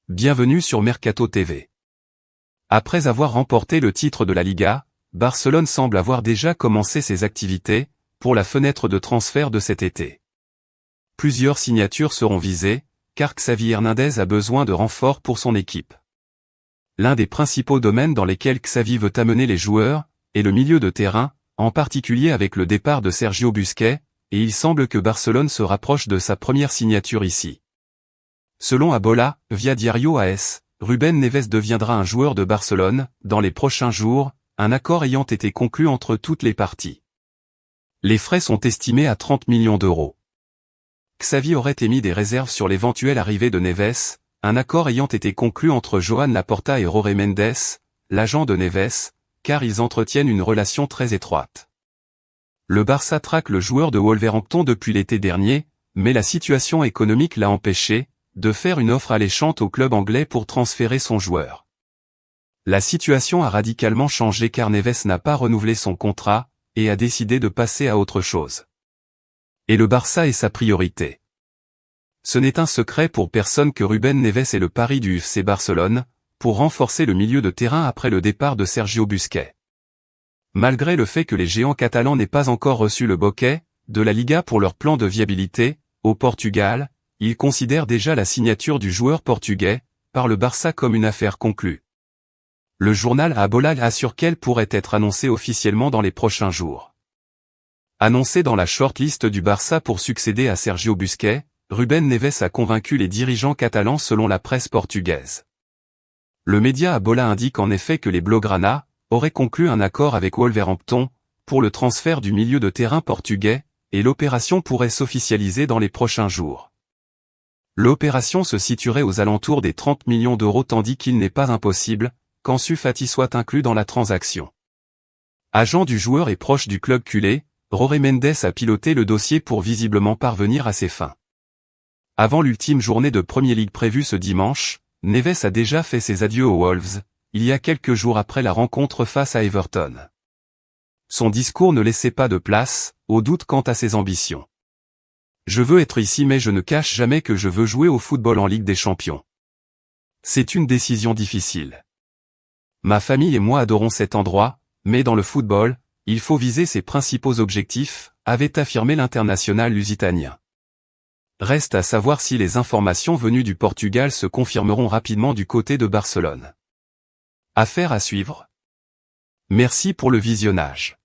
bienvenue sur Mercato TV. Après avoir remporté le titre de la Liga, Barcelone semble avoir déjà commencé ses activités pour la fenêtre de transfert de cet été. Plusieurs signatures seront visées, car Xavi Hernandez a besoin de renforts pour son équipe. L'un des principaux domaines dans lesquels Xavi veut amener les joueurs est le milieu de terrain, en particulier avec le départ de Sergio Busquets, et il semble que Barcelone se rapproche de sa première signature ici. Selon Abola, via Diario AS, Rubén Neves deviendra un joueur de Barcelone, dans les prochains jours, un accord ayant été conclu entre toutes les parties. Les frais sont estimés à 30 millions d'euros. Xavi aurait émis des réserves sur l'éventuelle arrivée de Neves, un accord ayant été conclu entre Joan Laporta et Jorge Mendes, l'agent de Neves, car ils entretiennent une relation très étroite. Le Barça traque le joueur de Wolverhampton depuis l'été dernier, mais la situation économique l'a empêché de faire une offre alléchante au club anglais pour transférer son joueur. La situation a radicalement changé car Neves n'a pas renouvelé son contrat, et a décidé de passer à autre chose. Et le Barça est sa priorité. Ce n'est un secret pour personne que Rubén Neves est le pari du FC Barcelone, pour renforcer le milieu de terrain après le départ de Sergio Busquets. Malgré le fait que les géants catalans n'aient pas encore reçu le bouquet de la Liga pour leur plan de viabilité, au Portugal, ils considèrent déjà la signature du joueur portugais par le Barça comme une affaire conclue. Le journal Abola assure qu'elle pourrait être annoncée officiellement dans les prochains jours. Annoncé dans la shortlist du Barça pour succéder à Sergio Busquets, Rubén Neves a convaincu les dirigeants catalans selon la presse portugaise. Le média Abola indique en effet que les Blaugrana auraient conclu un accord avec Wolverhampton pour le transfert du milieu de terrain portugais, et l'opération pourrait s'officialiser dans les prochains jours. L'opération se situerait aux alentours des 30 millions d'euros tandis qu'il n'est pas impossible qu'Ansu Fati soit inclus dans la transaction. Agent du joueur et proche du club culé, Jorge Mendes a piloté le dossier pour visiblement parvenir à ses fins. Avant l'ultime journée de Premier League prévue ce dimanche, Neves a déjà fait ses adieux aux Wolves, il y a quelques jours après la rencontre face à Everton. Son discours ne laissait pas de place au doute quant à ses ambitions. Je veux être ici mais je ne cache jamais que je veux jouer au football en Ligue des Champions. C'est une décision difficile. Ma famille et moi adorons cet endroit, mais dans le football, il faut viser ses principaux objectifs, avait affirmé l'international lusitanien. Reste à savoir si les informations venues du Portugal se confirmeront rapidement du côté de Barcelone. Affaire à suivre. Merci pour le visionnage.